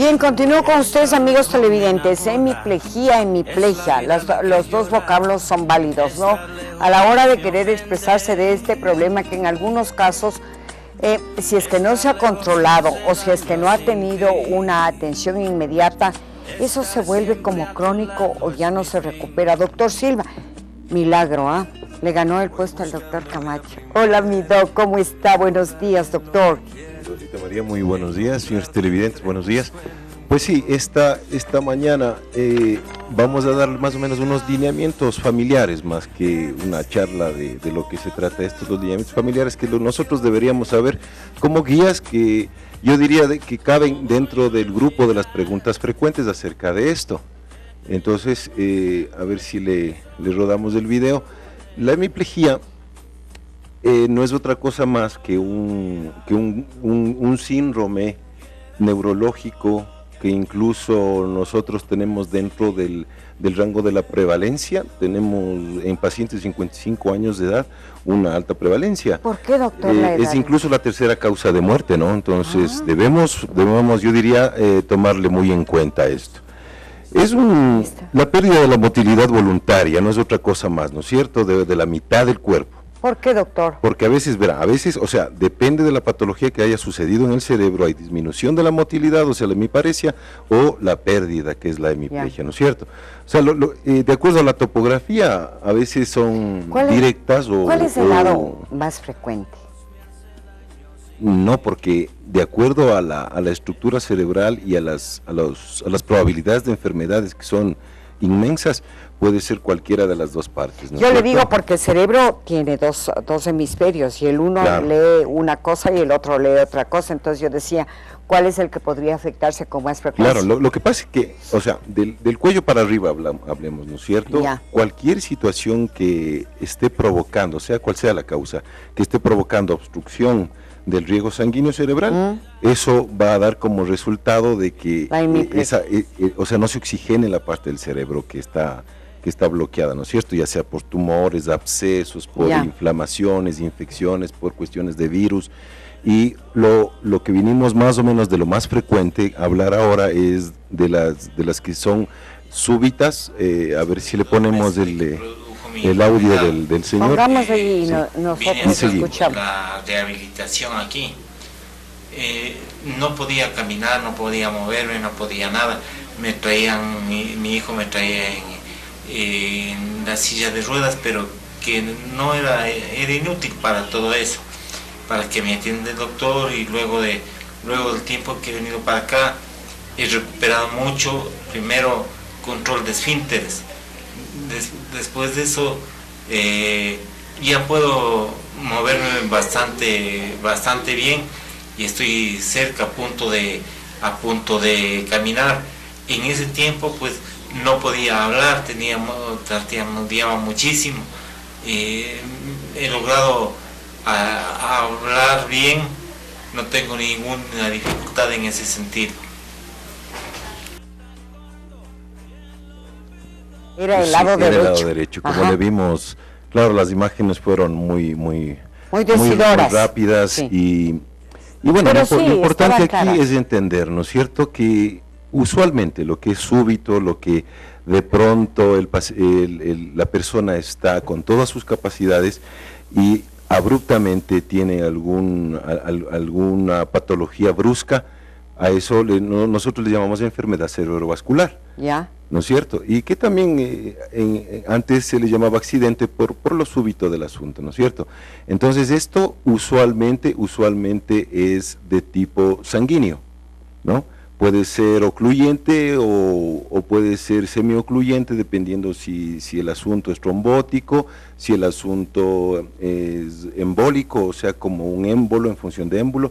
Bien, continúo con ustedes, amigos televidentes. Hemiplegia, hemiplegia, los dos vocablos son válidos, ¿no? A la hora de querer expresarse de este problema que en algunos casos, si es que no se ha controlado o si es que no ha tenido una atención inmediata, eso se vuelve como crónico o ya no se recupera. Doctor Silva, milagro, ¿ah? Le ganó el puesto al doctor Camacho. Hola, mi doc, ¿cómo está? Buenos días, doctor. Rosita María, muy buenos días, señores televidentes, buenos días. Pues sí, esta mañana vamos a dar más o menos unos lineamientos familiares, más que una charla de lo que se trata estos los lineamientos familiares que nosotros deberíamos saber como guías que yo diría que caben dentro del grupo de las preguntas frecuentes acerca de esto. Entonces, a ver si le rodamos el video. La hemiplegia no es otra cosa más que un síndrome neurológico que incluso nosotros tenemos dentro del rango de la prevalencia. Tenemos en pacientes de 55 años de edad una alta prevalencia. ¿Por qué, doctor? Es incluso la tercera causa de muerte, ¿no? Entonces debemos, yo diría, tomarle muy en cuenta esto. Es la pérdida de la motilidad voluntaria, no es otra cosa más, ¿no es cierto?, de la mitad del cuerpo. ¿Por qué, doctor? Porque a veces, o sea, depende de la patología que haya sucedido en el cerebro, hay disminución de la motilidad, o sea, la hemiparesia, o la pérdida, que es la hemiplegia, ¿no es cierto? O sea, de acuerdo a la topografía, a veces son directas o... ¿Cuál es el lado más frecuente? No, porque de acuerdo a la estructura cerebral y a las probabilidades de enfermedades que son inmensas, puede ser cualquiera de las dos partes, ¿no? Yo le digo porque el cerebro tiene dos hemisferios y el uno lee una cosa y el otro lee otra cosa, entonces yo decía, ¿cuál es el que podría afectarse con más frecuencia? Claro, lo que pasa es que, o sea, del cuello para arriba hablemos, ¿no es cierto? Ya. Cualquier situación que esté provocando, sea cual sea la causa, que esté provocando obstrucción del riego sanguíneo cerebral, eso va a dar como resultado de que o sea, no se oxigene la parte del cerebro que está bloqueada, ¿no es cierto? Ya sea por tumores, abscesos, por inflamaciones, infecciones, por cuestiones de virus. Y lo que vinimos más o menos de lo más frecuente a hablar ahora es de las que son súbitas. A ver si le ponemos el audio del señor. Pongamos ahí y nosotros escuchamos. La rehabilitación aquí. No podía caminar, no podía moverme, no podía nada. Me traían, mi hijo me traía en la silla de ruedas, pero que no era inútil para todo eso, para que me atienda el doctor. Y luego del tiempo que he venido para acá he recuperado mucho. Primero control de esfínteres, después de eso ya puedo moverme bastante bien y estoy cerca, a punto de caminar. En ese tiempo pues no podía hablar, tartamudeaba muchísimo. He logrado hablar bien, no tengo ninguna dificultad en ese sentido. Era el lado derecho. Era el lado derecho, como le vimos. Claro, las imágenes fueron muy rápidas, sí. y bueno, lo importante aquí es entender, ¿no es cierto?, que usualmente lo que es súbito, lo que de pronto la persona está con todas sus capacidades y abruptamente tiene alguna patología brusca, a eso nosotros le llamamos enfermedad cerebrovascular. Ya. ¿No es cierto? Y que también antes se le llamaba accidente por lo súbito del asunto, ¿no es cierto? Entonces esto usualmente es de tipo sanguíneo, ¿no? Puede ser ocluyente o puede ser semiocluyente, dependiendo si el asunto es trombótico, si el asunto es embólico, o sea, como un émbolo en función de émbolo,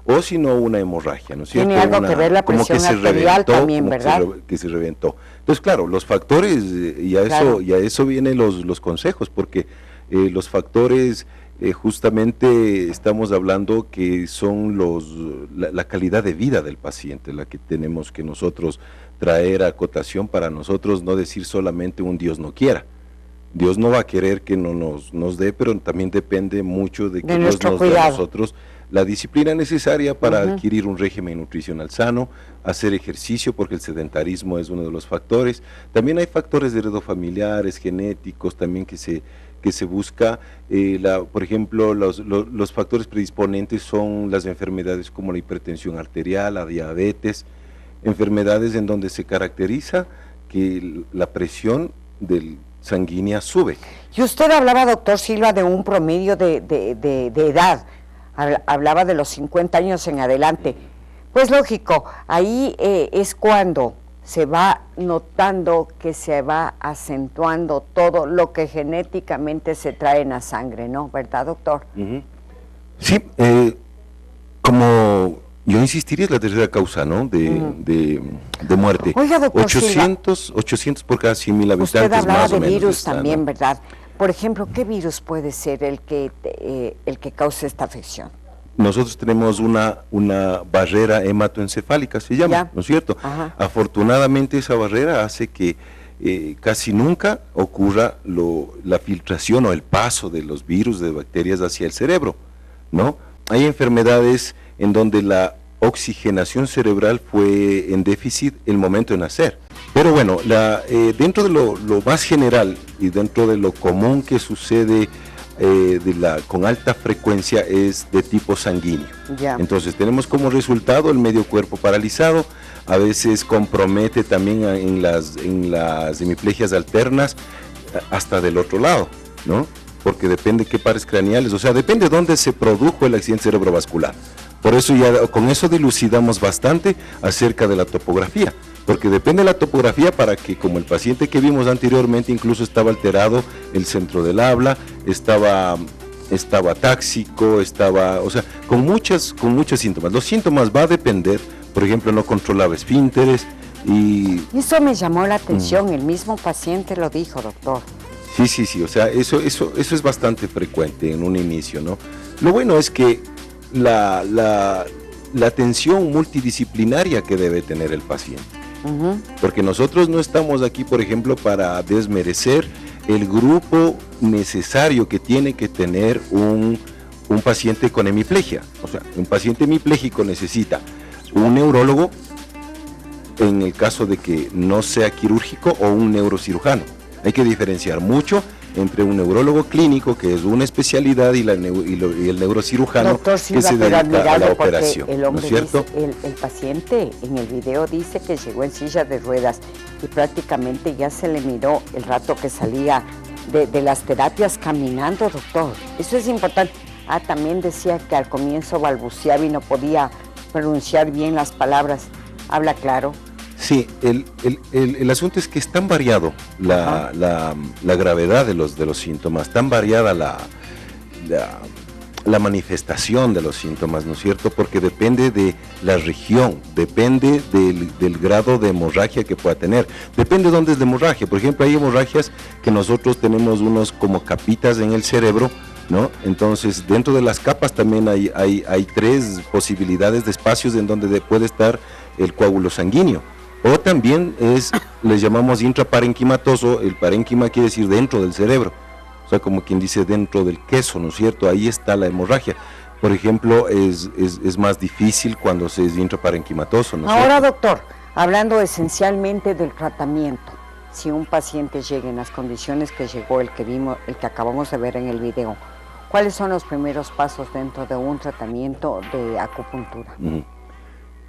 o si no una hemorragia, ¿no es cierto? Tiene algo que ver la presión arterial también, ¿verdad? Que se reventó. Entonces, claro, los factores, y a eso vienen los consejos, porque los factores, justamente estamos hablando que son la calidad de vida del paciente, la que tenemos que nosotros traer a acotación para nosotros no decir solamente un Dios no quiera. Dios no va a querer que no nos dé, pero también depende mucho de que Dios nos dé a nosotros la disciplina necesaria para adquirir un régimen nutricional sano, hacer ejercicio, porque el sedentarismo es uno de los factores. También hay factores heredofamiliares, genéticos, también que se busca. Por ejemplo, los factores predisponentes son las enfermedades como la hipertensión arterial, la diabetes, enfermedades en donde se caracteriza que la presión sanguínea sube. Y usted hablaba, doctor Silva, de un promedio de edad, hablaba de los 50 años en adelante. Pues lógico, ahí es cuando se va notando que se va acentuando todo lo que genéticamente se trae en la sangre, ¿no? ¿Verdad, doctor? Sí, como yo insistiría, es la tercera causa, ¿no? De muerte. Oiga, doctor 800 por cada 100,000 habitantes. Usted hablaba más de o menos virus está, también, ¿no? ¿verdad? Por ejemplo, ¿qué virus puede ser el que cause esta afección? Nosotros tenemos una barrera hematoencefálica, se llama, ¿no es cierto? Ajá. Afortunadamente esa barrera hace que casi nunca ocurra la filtración o el paso de los virus, de bacterias hacia el cerebro, ¿no? Hay enfermedades en donde la oxigenación cerebral fue en déficit el momento de nacer. Pero bueno, dentro de lo más general y dentro de lo común que sucede con alta frecuencia es de tipo sanguíneo. Entonces tenemos como resultado el medio cuerpo paralizado, a veces compromete también en las hemiplegias alternas hasta del otro lado, ¿no? Porque depende qué pares craneales, o sea, depende dónde se produjo el accidente cerebrovascular. Por eso ya con eso dilucidamos bastante acerca de la topografía, porque depende de la topografía para que, como el paciente que vimos anteriormente, incluso estaba alterado el centro del habla, estaba táxico, o sea, con muchos síntomas. Los síntomas va a depender, por ejemplo, no controlaba esfínteres y... Eso me llamó la atención, el mismo paciente lo dijo, doctor. Sí, o sea, eso es bastante frecuente en un inicio, ¿no? Lo bueno es que la atención multidisciplinaria que debe tener el paciente. Porque nosotros no estamos aquí, por ejemplo, para desmerecer el grupo necesario que tiene que tener un paciente con hemiplegia. O sea, un paciente hemipléjico necesita un neurólogo, en el caso de que no sea quirúrgico, o un neurocirujano. Hay que diferenciar mucho entre un neurólogo clínico, que es una especialidad, y el neurocirujano, doctor Silva, que se dedica a la porque operación. El hombre, ¿no es cierto? Dice, el paciente en el video dice que llegó en silla de ruedas y prácticamente ya se le miró el rato que salía de las terapias caminando, doctor. Eso es importante. También decía que al comienzo balbuceaba y no podía pronunciar bien las palabras. ¿Habla claro? Sí, el asunto es que es tan variado la gravedad de los síntomas, tan variada la manifestación de los síntomas, ¿no es cierto? Porque depende de la región, depende del grado de hemorragia que pueda tener, depende de dónde es la hemorragia. Por ejemplo, hay hemorragias que nosotros tenemos unos como capitas en el cerebro, ¿no? Entonces, dentro de las capas también hay 3 posibilidades de espacios en donde puede estar el coágulo sanguíneo. O también les llamamos intraparenquimatoso. El parénquima quiere decir dentro del cerebro, o sea, como quien dice dentro del queso, ¿no es cierto? Ahí está la hemorragia. Por ejemplo, es más difícil cuando se es intraparenquimatoso, ¿no es Ahora, cierto? doctor, hablando esencialmente del tratamiento, si un paciente llega en las condiciones que llegó, el que acabamos de ver en el video, ¿cuáles son los primeros pasos dentro de un tratamiento de acupuntura?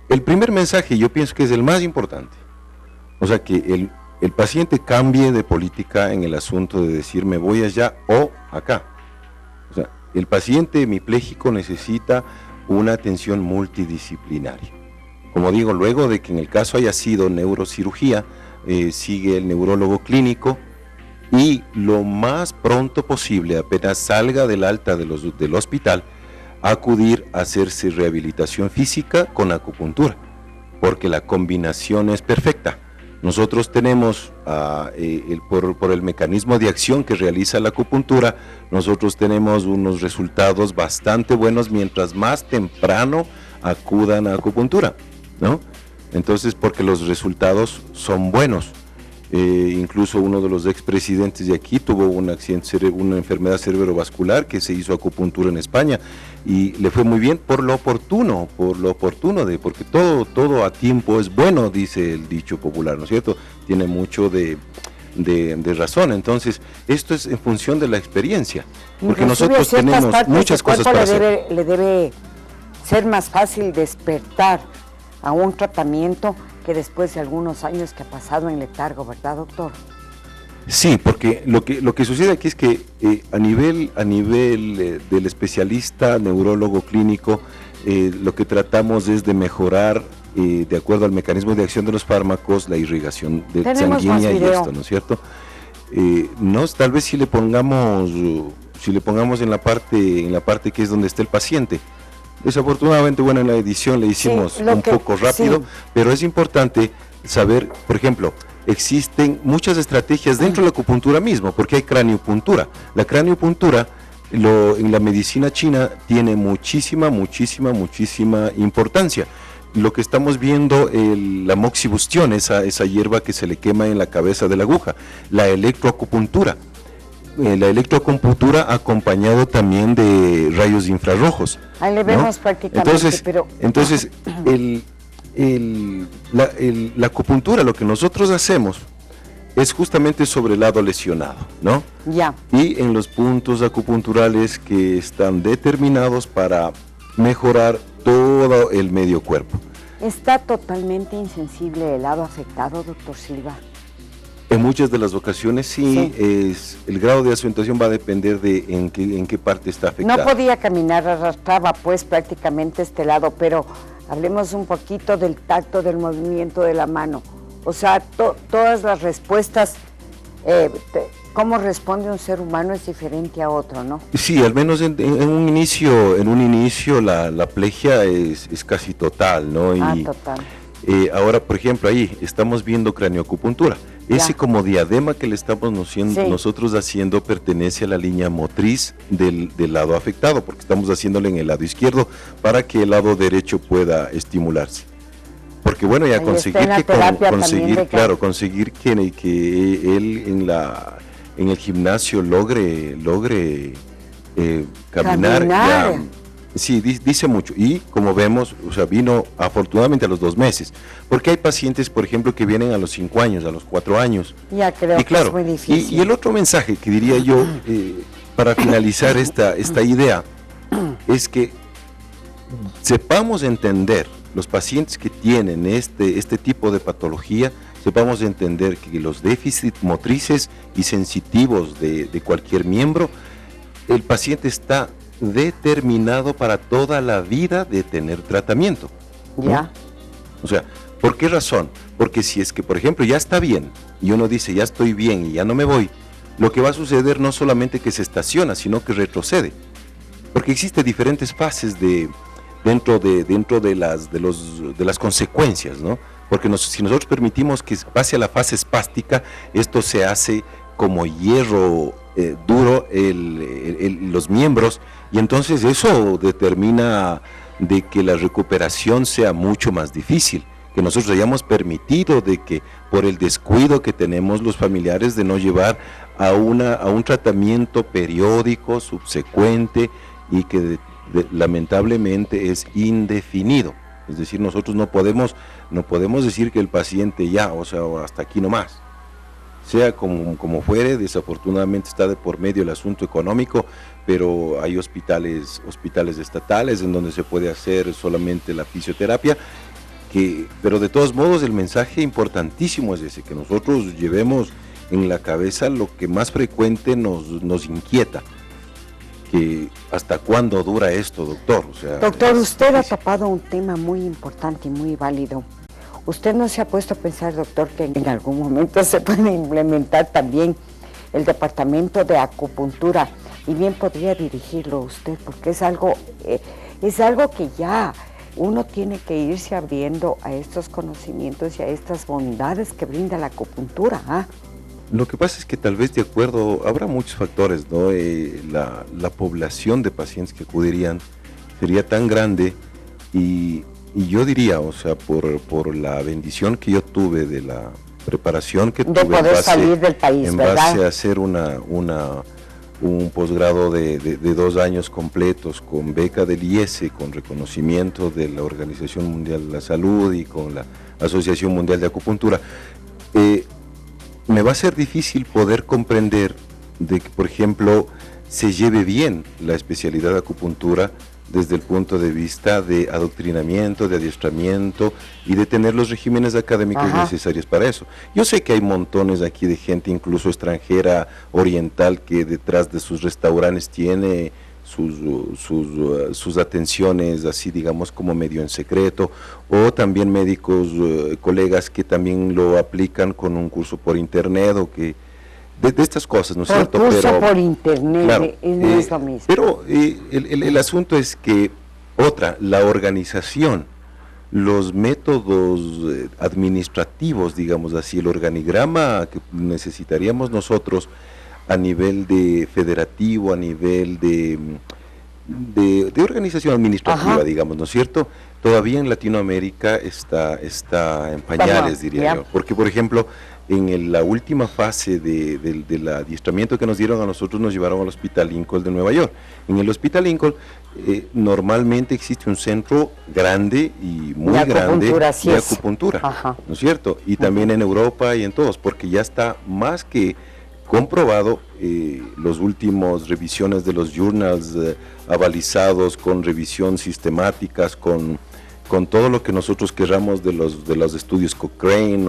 El primer mensaje, yo pienso que es el más importante, o sea, que el paciente cambie de política en el asunto de decir me voy allá o acá. O sea, el paciente hemipléjico necesita una atención multidisciplinaria. Como digo, luego de que en el caso haya sido neurocirugía, sigue el neurólogo clínico, y lo más pronto posible, apenas salga del alta del hospital, acudir a hacerse rehabilitación física con acupuntura, porque la combinación es perfecta. Nosotros tenemos, por el mecanismo de acción que realiza la acupuntura, nosotros tenemos unos resultados bastante buenos mientras más temprano acudan a acupuntura, ¿no? Entonces, porque los resultados son buenos. Incluso uno de los expresidentes de aquí tuvo un accidente, una enfermedad cerebrovascular, que se hizo acupuntura en España y le fue muy bien por lo oportuno, porque todo a tiempo es bueno, dice el dicho popular, ¿no es cierto? Tiene mucho de razón. Entonces, esto es en función de la experiencia, porque nosotros tenemos muchas cosas para hacer. Le debe ser más fácil despertar a un tratamiento que después de algunos años que ha pasado en letargo, ¿verdad, doctor? Sí, porque lo que sucede aquí es que a nivel del especialista neurólogo clínico, lo que tratamos es de mejorar, de acuerdo al mecanismo de acción de los fármacos, la irrigación sanguínea y esto, ¿no es cierto? Tal vez si le pongamos en la parte que es donde está el paciente. Desafortunadamente, bueno, en la edición le hicimos poco rápido, pero es importante saber, por ejemplo, existen muchas estrategias dentro de la acupuntura mismo, porque hay craniopuntura. La craniopuntura en la medicina china tiene muchísima importancia. Lo que estamos viendo, la moxibustión, esa hierba que se le quema en la cabeza de la aguja, la electroacupuntura. La electroacupuntura acompañado también de rayos infrarrojos. Ahí le vemos, ¿no? Prácticamente. Entonces, la acupuntura, lo que nosotros hacemos es justamente sobre el lado lesionado, ¿no? Ya. Y en los puntos acupunturales que están determinados para mejorar todo el medio cuerpo. ¿Está totalmente insensible el lado afectado, doctor Silva? En muchas de las ocasiones sí. El grado de acentuación va a depender de en qué parte está afectada. No podía caminar, arrastraba pues prácticamente este lado, pero hablemos un poquito del tacto, del movimiento de la mano. O sea, todas las respuestas, cómo responde un ser humano es diferente a otro, ¿no? Sí, al menos en un inicio la plegia es casi total, ¿no? Total. Ahora, por ejemplo, ahí estamos viendo cranioacupuntura. Ese como diadema que le estamos nosotros haciendo pertenece a la línea motriz del lado afectado, porque estamos haciéndole en el lado izquierdo para que el lado derecho pueda estimularse. Porque bueno, ya conseguir que él en el gimnasio logre caminar. Ya, sí, dice mucho. Y como vemos, o sea, vino afortunadamente a los 2 meses. Porque hay pacientes, por ejemplo, que vienen a los 5 años, a los 4 años. Ya creo que es muy difícil. Y el otro mensaje que diría yo, para finalizar esta idea, es que sepamos entender, los pacientes que tienen este tipo de patología, sepamos entender que los déficits motrices y sensitivos de cualquier miembro, el paciente está determinado para toda la vida de tener tratamiento, ¿no? Ya. O sea, ¿por qué razón? Porque si es que, por ejemplo, ya está bien y uno dice, ya estoy bien y ya no me voy, lo que va a suceder no solamente que se estaciona, sino que retrocede. Porque existen diferentes fases dentro de las consecuencias, ¿no? Porque si nosotros permitimos que pase a la fase espástica, esto se hace como hierro duro los miembros, y entonces eso determina de que la recuperación sea mucho más difícil, que nosotros hayamos permitido de que por el descuido que tenemos los familiares de no llevar a un tratamiento periódico, subsecuente, y que lamentablemente es indefinido. Es decir, nosotros no podemos decir que el paciente ya, o sea, hasta aquí nomás. Sea como fuere, desafortunadamente está de por medio el asunto económico, pero hay hospitales estatales en donde se puede hacer solamente la fisioterapia, pero de todos modos el mensaje importantísimo es ese, que nosotros llevemos en la cabeza lo que más frecuente nos inquieta, que hasta cuándo dura esto, doctor. O sea, doctor, usted ha tapado un tema muy importante y muy válido. ¿Usted no se ha puesto a pensar, doctor, que en algún momento se puede implementar también el departamento de acupuntura? Y bien podría dirigirlo usted, porque es algo que ya uno tiene que irse abriendo a estos conocimientos y a estas bondades que brinda la acupuntura, ¿ah? Lo que pasa es que tal vez habrá muchos factores, ¿no? La población de pacientes que acudirían sería tan grande y yo diría, o sea, por la bendición que yo tuve de preparación que tuve de poder salir del país, en base a hacer un posgrado de 2 años completos con beca del IESE, con reconocimiento de la Organización Mundial de la Salud y con la Asociación Mundial de Acupuntura, me va a ser difícil poder comprender de que, por ejemplo, se lleve bien la especialidad de acupuntura desde el punto de vista de adoctrinamiento, de adiestramiento y de tener los regímenes académicos necesarios para eso. Yo sé que hay montones aquí de gente, incluso extranjera, oriental, que detrás de sus restaurantes tiene sus atenciones así, digamos, como medio en secreto, o también médicos, colegas que también lo aplican con un curso por internet o que de estas cosas, ¿no es cierto? Curso por internet, claro, no es lo mismo. Pero el asunto es que, la organización, los métodos administrativos, digamos así, el organigrama que necesitaríamos nosotros a nivel de federativo, a nivel de organización administrativa, digamos, ¿no es cierto? Todavía en Latinoamérica está en pañales, diría yo. Porque, por ejemplo, en la última fase del adiestramiento que nos dieron a nosotros, nos llevaron al Hospital Lincoln de Nueva York. En el Hospital Lincoln normalmente existe un centro grande y muy grande de acupuntura, ¿no es cierto? Y también en Europa y en todos, porque ya está más que comprobado, los últimos revisiones de los journals avalizados con revisión sistemáticas, con todo lo que nosotros querramos de los estudios Cochrane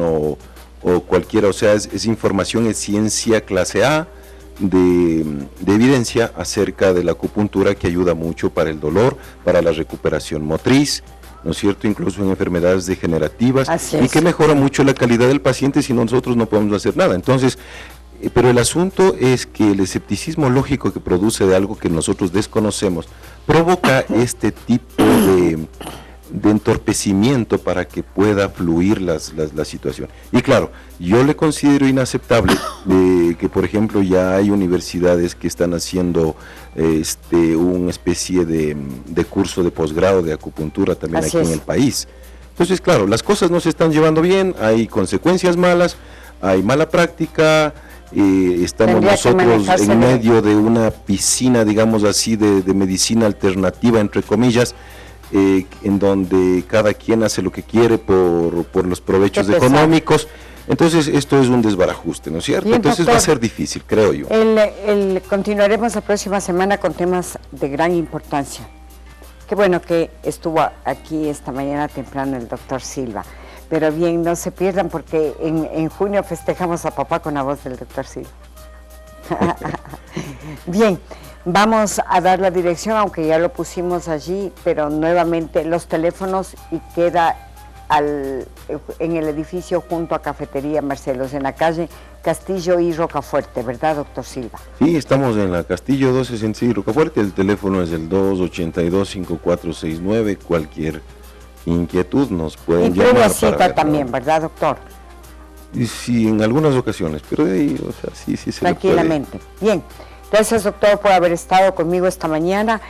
o cualquiera, o sea, es información, es ciencia clase A de evidencia acerca de la acupuntura, que ayuda mucho para el dolor, para la recuperación motriz, ¿no es cierto?, incluso en enfermedades degenerativas, y que mejora mucho la calidad del paciente si nosotros no podemos hacer nada. Entonces, pero el asunto es que el escepticismo lógico que produce de algo que nosotros desconocemos provoca este tipo de entorpecimiento para que pueda fluir la situación. Y claro, yo le considero inaceptable que, por ejemplo, ya hay universidades que están haciendo una especie de curso de posgrado de acupuntura también aquí en el país. Entonces, claro, las cosas no se están llevando bien, hay consecuencias malas, hay mala práctica. Estamos nosotros en medio de una piscina, digamos así, de medicina alternativa, entre comillas, en donde cada quien hace lo que quiere por los provechos económicos. Entonces esto es un desbarajuste, ¿no es cierto? Bien, entonces doctor, va a ser difícil, creo yo. Continuaremos la próxima semana con temas de gran importancia. Qué bueno que estuvo aquí esta mañana temprano el doctor Silva. Pero bien, no se pierdan porque en junio festejamos a papá con la voz del doctor Silva. Bien, vamos a dar la dirección, aunque ya lo pusimos allí, pero nuevamente los teléfonos, y queda en el edificio junto a Cafetería Marcelos, en la calle Castillo y Rocafuerte, ¿verdad, doctor Silva? Sí, estamos en la Castillo 266 y Rocafuerte, el teléfono es el 282-5469, cualquier inquietud nos pueden llamar. Y previa cita también, ¿verdad, doctor? Y sí, en algunas ocasiones, pero de ahí, o sea, sí se tranquilamente. Bien, gracias, doctor, por haber estado conmigo esta mañana.